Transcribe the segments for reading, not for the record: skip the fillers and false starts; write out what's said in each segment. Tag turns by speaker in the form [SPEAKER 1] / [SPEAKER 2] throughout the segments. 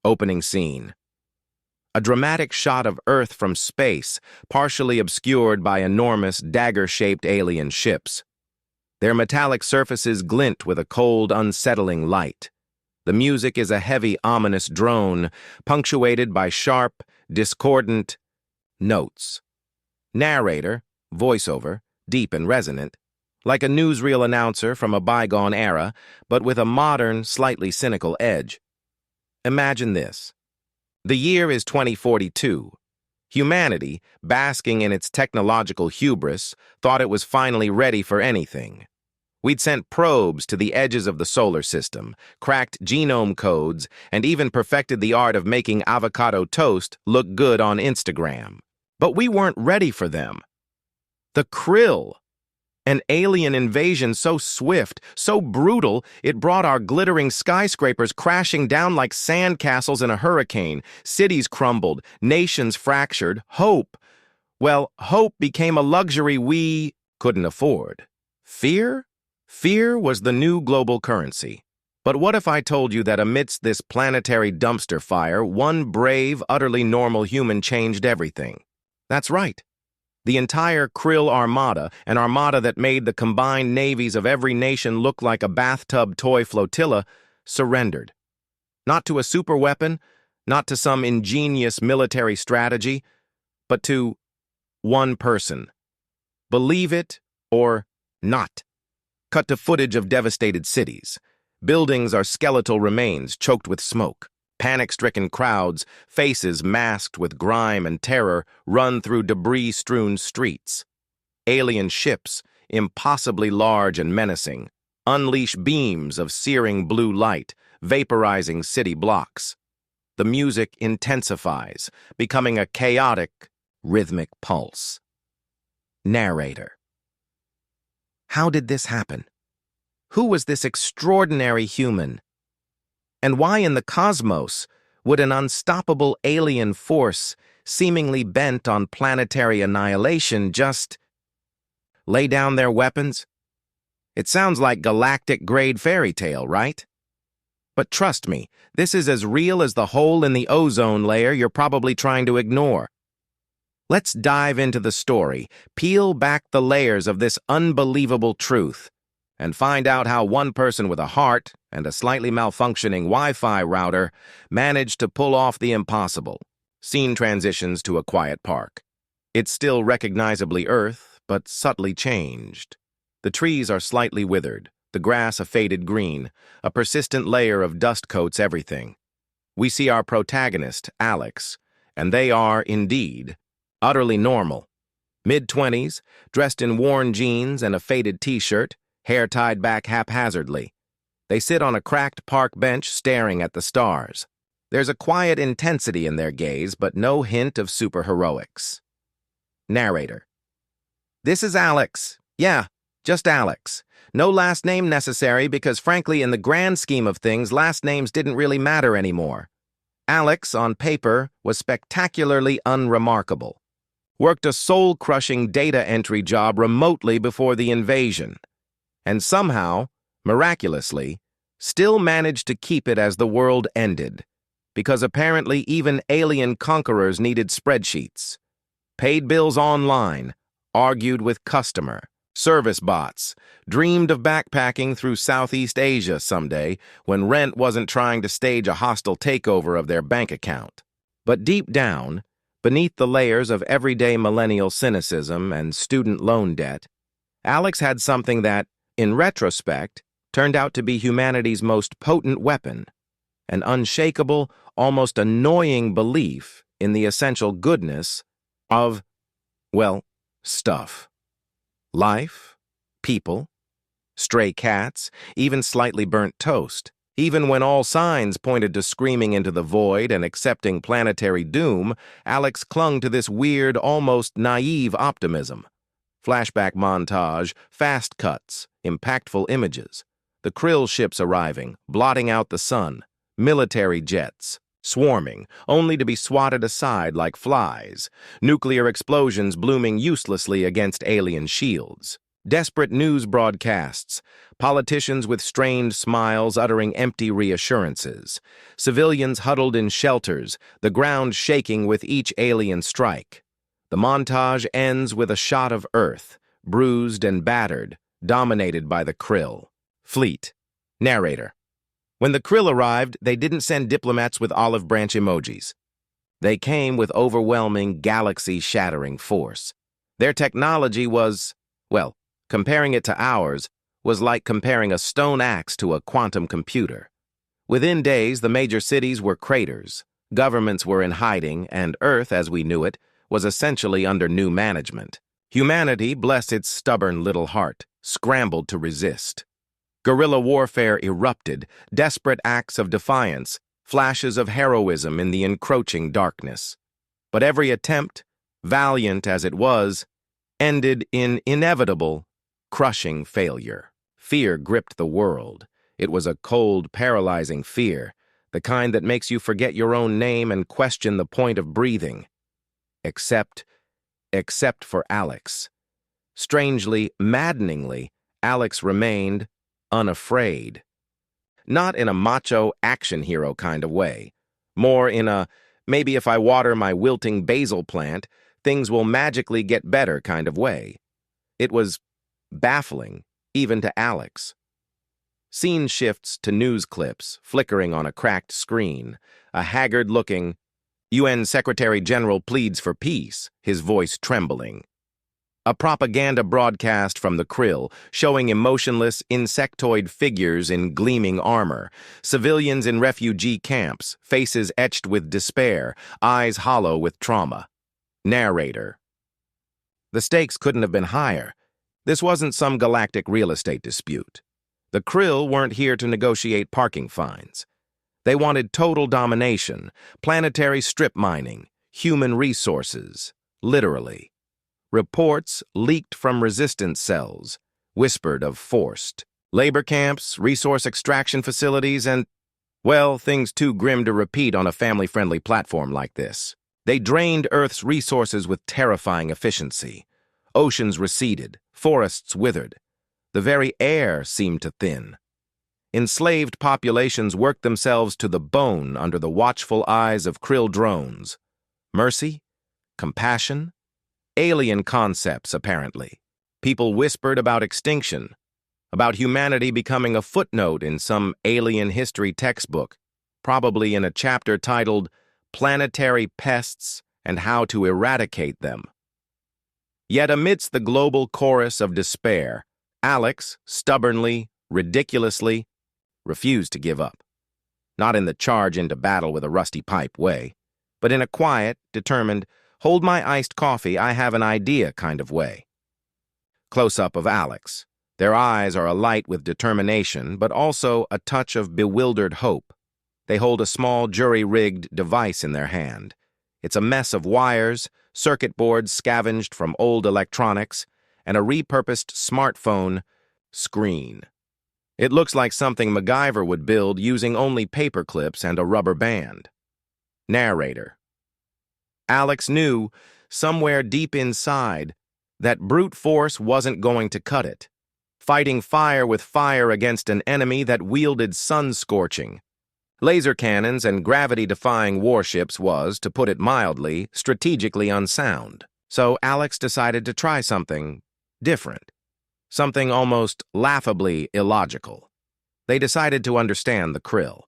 [SPEAKER 1] Opening scene. A dramatic shot of Earth from space, partially obscured by enormous dagger-shaped alien ships. Their metallic surfaces glint with a cold, unsettling light. The music is a heavy, ominous drone, punctuated by sharp, discordant notes. Narrator, voiceover, deep and resonant, like a newsreel announcer from a bygone era, but with a modern, slightly cynical edge. Imagine this. The year is 2042. Humanity, basking in its technological hubris, thought it was finally ready for anything. We'd sent probes to the edges of the solar system, cracked genome codes, and even perfected the art of making avocado toast look good on Instagram. But we weren't ready for them. The Krill. An alien invasion so swift, so brutal, it brought our glittering skyscrapers crashing down like sandcastles in a hurricane. Cities crumbled, nations fractured, hope. Well, hope became a luxury we couldn't afford. Fear? Fear was the new global currency. But what if I told you that amidst this planetary dumpster fire, one brave, utterly normal human changed everything? That's right. The entire Krill Armada, an armada that made the combined navies of every nation look like a bathtub toy flotilla, surrendered. Not to a superweapon, not to some ingenious military strategy, but to one person. Believe it or not. Cut to footage of devastated cities. Buildings are skeletal remains choked with smoke. Panic-stricken crowds, faces masked with grime and terror, run through debris-strewn streets. Alien ships, impossibly large and menacing, unleash beams of searing blue light, vaporizing city blocks. The music intensifies, becoming a chaotic, rhythmic pulse. Narrator. How did this happen? Who was this extraordinary human? And why in the cosmos would an unstoppable alien force, seemingly bent on planetary annihilation, just lay down their weapons? It sounds like galactic-grade fairy tale, right? But trust me, this is as real as the hole in the ozone layer you're probably trying to ignore. Let's dive into the story, peel back the layers of this unbelievable truth, and find out how one person with a heart and a slightly malfunctioning Wi-Fi router managed to pull off the impossible. Scene transitions to a quiet park. It's still recognizably Earth, but subtly changed. The trees are slightly withered, the grass a faded green, a persistent layer of dust coats everything. We see our protagonist, Alex, and they are, indeed, utterly normal. Mid-20s, dressed in worn jeans and a faded t-shirt, hair tied back haphazardly. They sit on a cracked park bench staring at the stars. There's a quiet intensity in their gaze, but no hint of superheroics. Narrator. This is Alex. Yeah, just Alex. No last name necessary because, frankly, in the grand scheme of things, last names didn't really matter anymore. Alex, on paper, was spectacularly unremarkable. Worked a soul-crushing data entry job remotely before the invasion. And somehow, miraculously, still managed to keep it as the world ended, because apparently even alien conquerors needed spreadsheets. Paid bills online, argued with customer, service bots, dreamed of backpacking through Southeast Asia someday when rent wasn't trying to stage a hostile takeover of their bank account. But deep down, beneath the layers of everyday millennial cynicism and student loan debt, Alex had something that, in retrospect, turned out to be humanity's most potent weapon, an unshakable, almost annoying belief in the essential goodness of, well, stuff. Life, people, stray cats, even slightly burnt toast. Even when all signs pointed to screaming into the void and accepting planetary doom, Alex clung to this weird, almost naive optimism. Flashback montage, fast cuts, impactful images. The Krill ships arriving, blotting out the sun. Military jets, swarming, only to be swatted aside like flies. Nuclear explosions blooming uselessly against alien shields. Desperate news broadcasts, politicians with strained smiles uttering empty reassurances, civilians huddled in shelters, the ground shaking with each alien strike. The montage ends with a shot of Earth, bruised and battered, dominated by the Krill. Fleet. Narrator. When the Krill arrived, they didn't send diplomats with olive branch emojis. They came with overwhelming, galaxy-shattering force. Their technology was, well, comparing it to ours was like comparing a stone axe to a quantum computer. Within days, the major cities were craters, governments were in hiding, and Earth, as we knew it, was essentially under new management. Humanity, bless its stubborn little heart, scrambled to resist. Guerrilla warfare erupted, desperate acts of defiance, flashes of heroism in the encroaching darkness. But every attempt, valiant as it was, ended in inevitable, crushing failure. Fear gripped the world. It was a cold, paralyzing fear, the kind that makes you forget your own name and question the point of breathing. Except for Alex. Strangely, maddeningly, Alex remained unafraid. Not in a macho action hero kind of way. More in a, maybe if I water my wilting basil plant, things will magically get better kind of way. It was baffling, even to Alex. Scene shifts to news clips, flickering on a cracked screen. A haggard-looking UN Secretary General pleads for peace, his voice trembling. A propaganda broadcast from the Krill, showing emotionless, insectoid figures in gleaming armor, civilians in refugee camps, faces etched with despair, eyes hollow with trauma. Narrator. The stakes couldn't have been higher. This wasn't some galactic real estate dispute. The Krill weren't here to negotiate parking fines. They wanted total domination, planetary strip mining, human resources, literally. Reports leaked from resistance cells, whispered of forced labor camps, resource extraction facilities, and, well, things too grim to repeat on a family-friendly platform like this. They drained Earth's resources with terrifying efficiency. Oceans receded, forests withered. The very air seemed to thin. Enslaved populations worked themselves to the bone under the watchful eyes of Krill drones. Mercy? Compassion? Alien concepts, apparently. People whispered about extinction, about humanity becoming a footnote in some alien history textbook, probably in a chapter titled Planetary Pests and How to Eradicate Them. Yet amidst the global chorus of despair, Alex, stubbornly, ridiculously, refused to give up. Not in the charge into battle with a rusty pipe way, but in a quiet, determined, hold my iced coffee, I have an idea kind of way. Close-up of Alex. Their eyes are alight with determination, but also a touch of bewildered hope. They hold a small jury-rigged device in their hand. It's a mess of wires, circuit boards scavenged from old electronics, and a repurposed smartphone screen. It looks like something MacGyver would build using only paper clips and a rubber band. Narrator. Alex knew, somewhere deep inside, that brute force wasn't going to cut it. Fighting fire with fire against an enemy that wielded sun-scorching laser cannons and gravity-defying warships was, to put it mildly, strategically unsound. So Alex decided to try something different. Something almost laughably illogical. They decided to understand the Krill.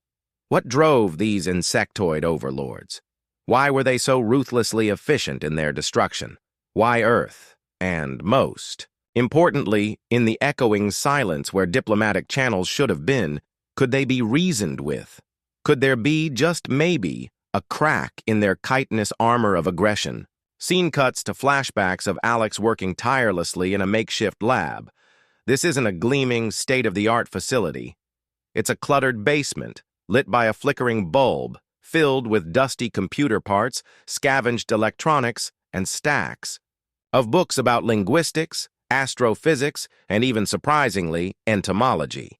[SPEAKER 1] What drove these insectoid overlords? Why were they so ruthlessly efficient in their destruction? Why Earth? And most importantly, in the echoing silence where diplomatic channels should have been, could they be reasoned with? Could there be, just maybe, a crack in their chitinous armor of aggression? Scene cuts to flashbacks of Alex working tirelessly in a makeshift lab. This isn't a gleaming, state-of-the-art facility. It's a cluttered basement, lit by a flickering bulb, filled with dusty computer parts, scavenged electronics, and stacks of books about linguistics, astrophysics, and even surprisingly, entomology.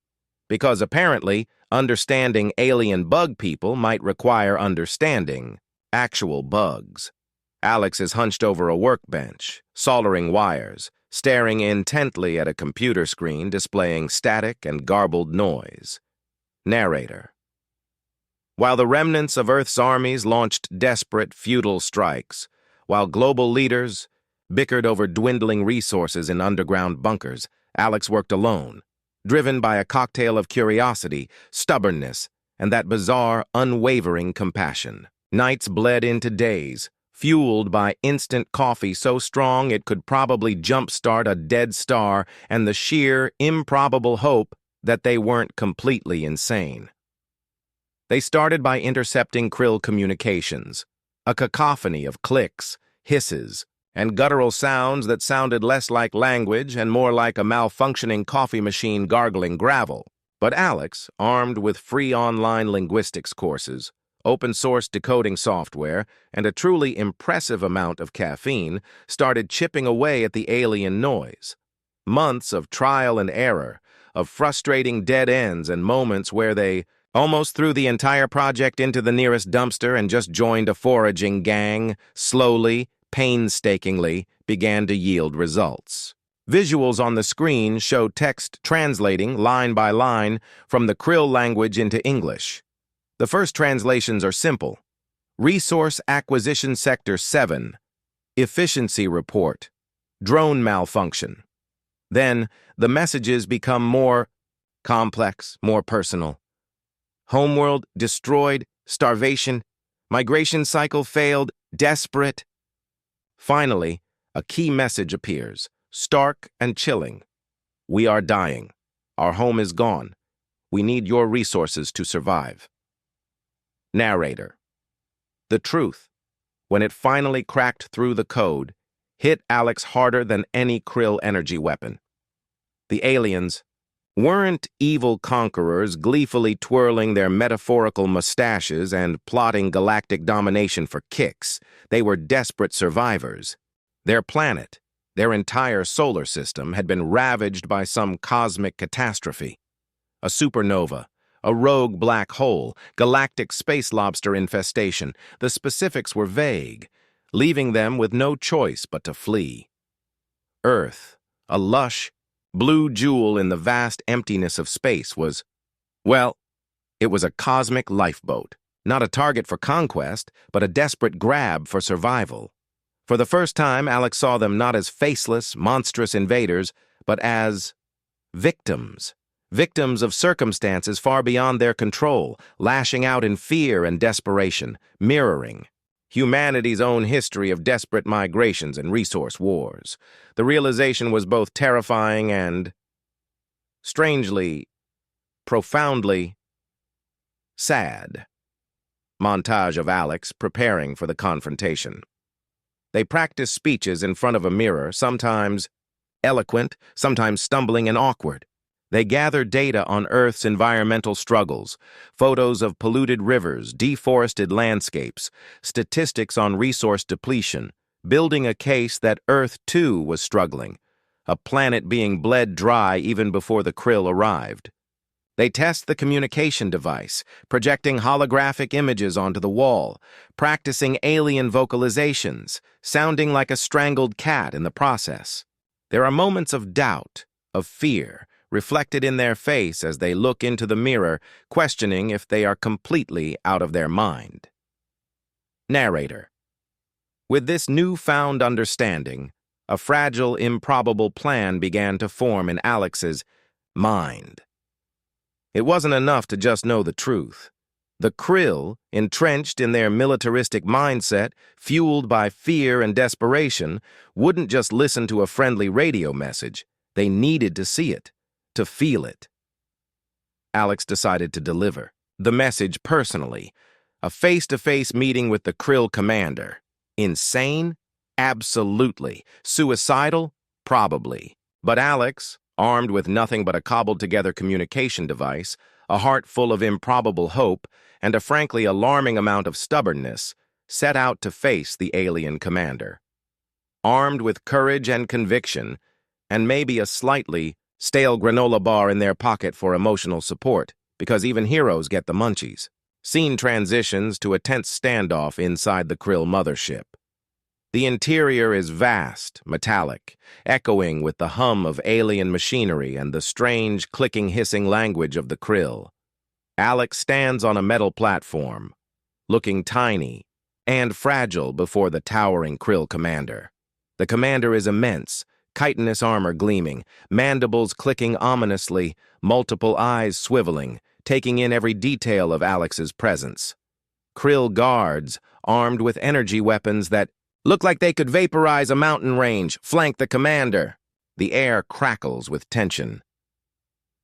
[SPEAKER 1] Because apparently, understanding alien bug people might require understanding actual bugs. Alex is hunched over a workbench, soldering wires, staring intently at a computer screen displaying static and garbled noise. Narrator. While the remnants of Earth's armies launched desperate, futile strikes, while global leaders bickered over dwindling resources in underground bunkers, Alex worked alone, driven by a cocktail of curiosity, stubbornness, and that bizarre, unwavering compassion. Nights bled into days, fueled by instant coffee so strong it could probably jumpstart a dead star, and the sheer, improbable hope that they weren't completely insane. They started by intercepting Krill communications, a cacophony of clicks, hisses, and guttural sounds that sounded less like language and more like a malfunctioning coffee machine gargling gravel. But Alex, armed with free online linguistics courses, open-source decoding software, and a truly impressive amount of caffeine, started chipping away at the alien noise. Months of trial and error, of frustrating dead ends and moments where they almost threw the entire project into the nearest dumpster and just joined a foraging gang, slowly, painstakingly, began to yield results. Visuals on the screen show text translating, line by line, from the Krill language into English. The first translations are simple. Resource Acquisition Sector 7. Efficiency Report. Drone malfunction. Then, the messages become more complex, more personal. Homeworld destroyed, starvation, migration cycle failed, desperate. Finally, a key message appears, stark and chilling. We are dying. Our home is gone. We need your resources to survive. Narrator. The truth, when it finally cracked through the code, hit Alex harder than any Krill energy weapon. The aliens weren't evil conquerors gleefully twirling their metaphorical mustaches and plotting galactic domination for kicks. They were desperate survivors. Their planet, their entire solar system, had been ravaged by some cosmic catastrophe. A supernova, a rogue black hole, galactic space lobster infestation. The specifics were vague, leaving them with no choice but to flee. Earth, a lush, blue jewel in the vast emptiness of space, was, well, it was a cosmic lifeboat, not a target for conquest, but a desperate grab for survival. For the first time, Alex saw them not as faceless, monstrous invaders, but as victims. Victims of circumstances far beyond their control, lashing out in fear and desperation, mirroring humanity's own history of desperate migrations and resource wars. The realization was both terrifying and, strangely, profoundly sad. Montage of Alex preparing for the confrontation. They practiced speeches in front of a mirror, sometimes eloquent, sometimes stumbling and awkward. They gathered data on Earth's environmental struggles, photos of polluted rivers, deforested landscapes, statistics on resource depletion, building a case that Earth, too, was struggling, a planet being bled dry even before the Krill arrived. They test the communication device, projecting holographic images onto the wall, practicing alien vocalizations, sounding like a strangled cat in the process. There are moments of doubt, of fear, reflected in their face as they look into the mirror, questioning if they are completely out of their mind. Narrator. With this newfound understanding, a fragile, improbable plan began to form in Alex's mind. It wasn't enough to just know the truth. The Krill, entrenched in their militaristic mindset, fueled by fear and desperation, wouldn't just listen to a friendly radio message. They needed to see it, to feel it. Alex decided to deliver the message personally. A face-to-face meeting with the Krill commander. Insane? Absolutely. Suicidal? Probably. But Alex, armed with nothing but a cobbled-together communication device, a heart full of improbable hope, and a frankly alarming amount of stubbornness, set out to face the alien commander. Armed with courage and conviction, and maybe a slightly stale granola bar in their pocket for emotional support, because even heroes get the munchies. Scene transitions to a tense standoff inside the Krill mothership. The interior is vast, metallic, echoing with the hum of alien machinery and the strange, clicking, hissing language of the krill. Alex stands on a metal platform, looking tiny and fragile before the towering krill commander. The commander is immense, chitinous armor gleaming, mandibles clicking ominously, multiple eyes swiveling, taking in every detail of Alex's presence. Krill guards, armed with energy weapons that look like they could vaporize a mountain range, flank the commander. The air crackles with tension.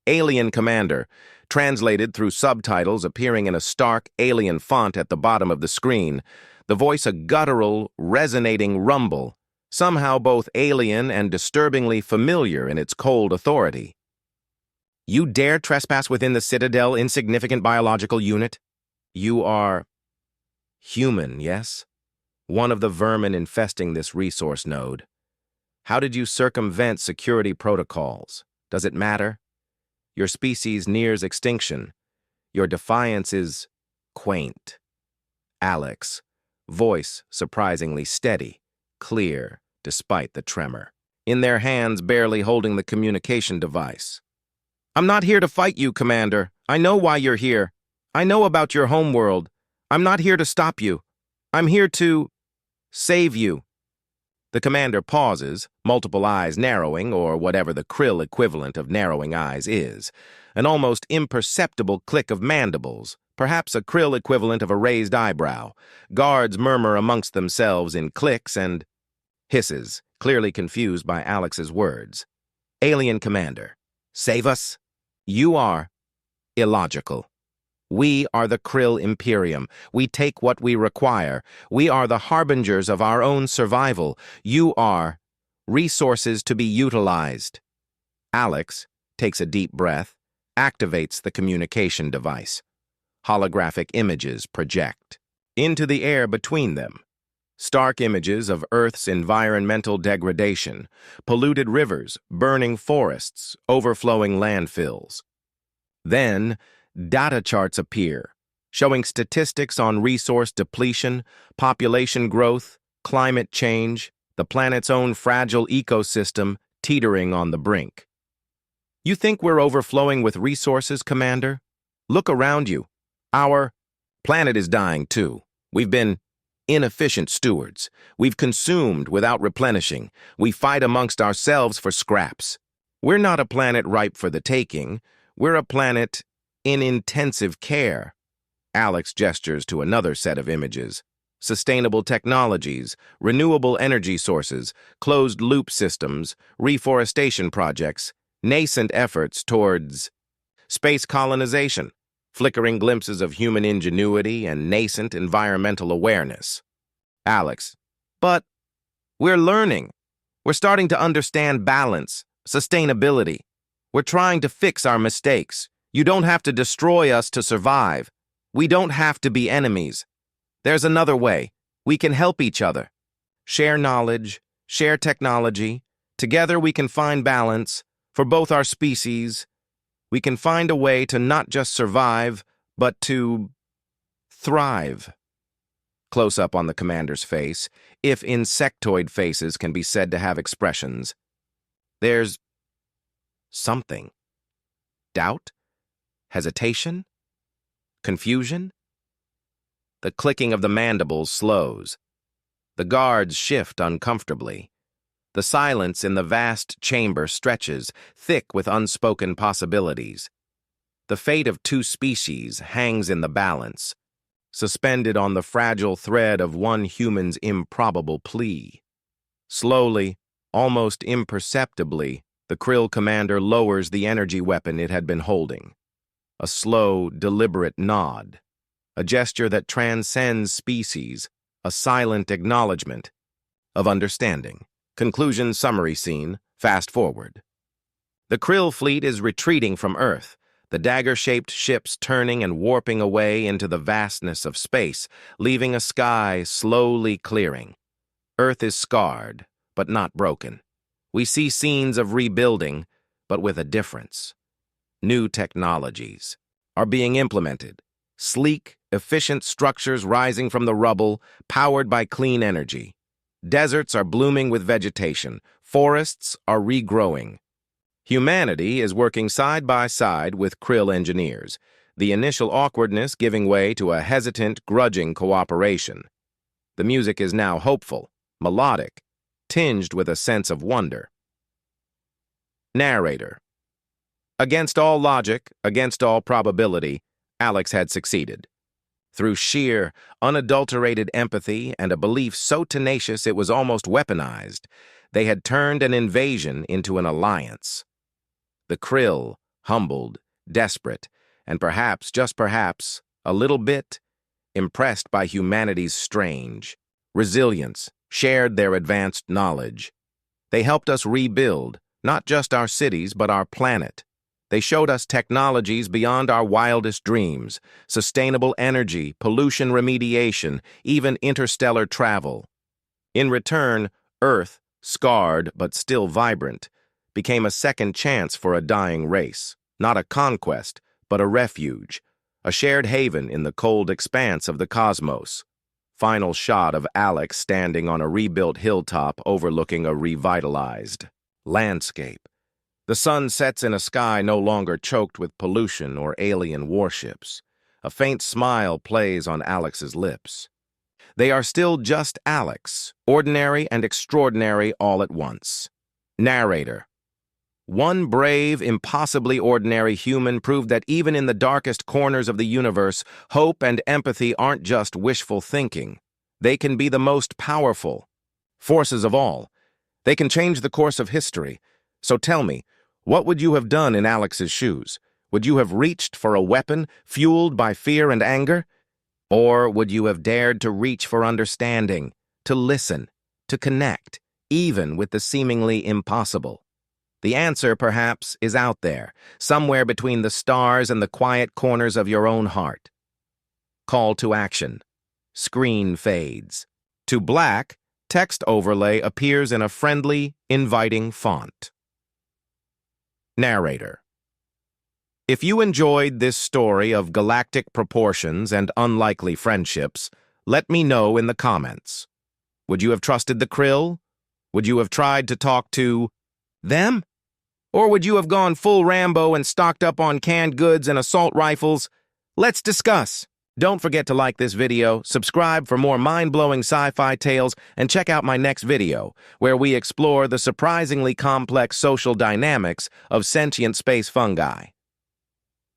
[SPEAKER 1] Alien Commander, translated through subtitles appearing in a stark alien font at the bottom of the screen, the voice a guttural, resonating rumble, somehow both alien and disturbingly familiar in its cold authority. You dare trespass within the Citadel, insignificant biological unit? You are human, yes? One of the vermin infesting this resource node. How did you circumvent security protocols? Does it matter? Your species nears extinction. Your defiance is quaint. Alex, voice surprisingly steady, clear, despite the tremor. In their hands barely holding the communication device. I'm not here to fight you, Commander. I know why you're here. I know about your homeworld. I'm not here to stop you. I'm here to save you. The commander pauses, multiple eyes narrowing, or whatever the krill equivalent of narrowing eyes is. An almost imperceptible click of mandibles, perhaps a krill equivalent of a raised eyebrow. Guards murmur amongst themselves in clicks and hisses, clearly confused by Alex's words. Alien Commander, save us? You are illogical. We are the Krill Imperium. We take what we require. We are the harbingers of our own survival. You are resources to be utilized. Alex takes a deep breath, activates the communication device. Holographic images project into the air between them. Stark images of Earth's environmental degradation, polluted rivers, burning forests, overflowing landfills. Then, data charts appear, showing statistics on resource depletion, population growth, climate change, the planet's own fragile ecosystem teetering on the brink. You think we're overflowing with resources, Commander? Look around you. Our planet is dying, too. We've been inefficient stewards. We've consumed without replenishing. We fight amongst ourselves for scraps. We're not a planet ripe for the taking. We're a planet in intensive care. Alex gestures to another set of images. Sustainable technologies, renewable energy sources, closed-loop systems, reforestation projects, nascent efforts towards space colonization, flickering glimpses of human ingenuity and nascent environmental awareness. Alex, but we're learning. We're starting to understand balance, sustainability. We're trying to fix our mistakes. You don't have to destroy us to survive. We don't have to be enemies. There's another way. We can help each other. Share knowledge, share technology. Together we can find balance for both our species. We can find a way to not just survive, but to thrive. Close up on the commander's face, if insectoid faces can be said to have expressions. There's something. Doubt? Hesitation? Confusion? The clicking of the mandibles slows. The guards shift uncomfortably. The silence in the vast chamber stretches, thick with unspoken possibilities. The fate of two species hangs in the balance, suspended on the fragile thread of one human's improbable plea. Slowly, almost imperceptibly, the krill commander lowers the energy weapon it had been holding. A slow, deliberate nod. A gesture that transcends species, a silent acknowledgement of understanding. Conclusion summary scene, fast forward. The krill fleet is retreating from Earth, the dagger-shaped ships turning and warping away into the vastness of space, leaving a sky slowly clearing. Earth is scarred, but not broken. We see scenes of rebuilding, but with a difference. New technologies are being implemented. Sleek, efficient structures rising from the rubble, powered by clean energy. Deserts are blooming with vegetation. Forests are regrowing. Humanity is working side by side with krill engineers, the initial awkwardness giving way to a hesitant, grudging cooperation. The music is now hopeful, melodic, tinged with a sense of wonder. Narrator. Against all logic, against all probability, Alex had succeeded. Through sheer, unadulterated empathy and a belief so tenacious it was almost weaponized, they had turned an invasion into an alliance. The krill, humbled, desperate, and perhaps, just perhaps, a little bit, impressed by humanity's strange resilience, shared their advanced knowledge. They helped us rebuild, not just our cities, but our planet. They showed us technologies beyond our wildest dreams, sustainable energy, pollution remediation, even interstellar travel. In return, Earth, scarred but still vibrant, became a second chance for a dying race, not a conquest, but a refuge, a shared haven in the cold expanse of the cosmos. Final shot of Alex standing on a rebuilt hilltop overlooking a revitalized landscape. The sun sets in a sky no longer choked with pollution or alien warships. A faint smile plays on Alex's lips. They are still just Alex, ordinary and extraordinary all at once. Narrator. One brave, impossibly ordinary human proved that even in the darkest corners of the universe, hope and empathy aren't just wishful thinking. They can be the most powerful forces of all. They can change the course of history. So tell me, what would you have done in Alex's shoes? Would you have reached for a weapon, fueled by fear and anger? Or would you have dared to reach for understanding, to listen, to connect, even with the seemingly impossible? The answer, perhaps, is out there, somewhere between the stars and the quiet corners of your own heart. Call to action. Screen fades. To black, text overlay appears in a friendly, inviting font. Narrator. If you enjoyed this story of galactic proportions and unlikely friendships, let me know in the comments. Would you have trusted the krill? Would you have tried to talk to them? Or would you have gone full Rambo and stocked up on canned goods and assault rifles? Let's discuss. Don't forget to like this video, subscribe for more mind-blowing sci-fi tales, and check out my next video, where we explore the surprisingly complex social dynamics of sentient space fungi.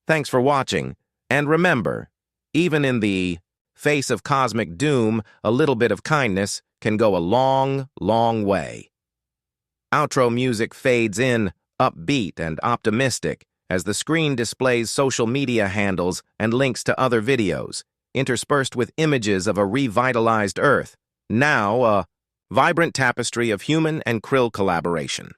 [SPEAKER 1] Thanks for watching, and remember, even in the face of cosmic doom, a little bit of kindness can go a long, long way. Outro music fades in, upbeat and optimistic, as the screen displays social media handles and links to other videos, interspersed with images of a revitalized Earth, now a vibrant tapestry of human and krill collaboration.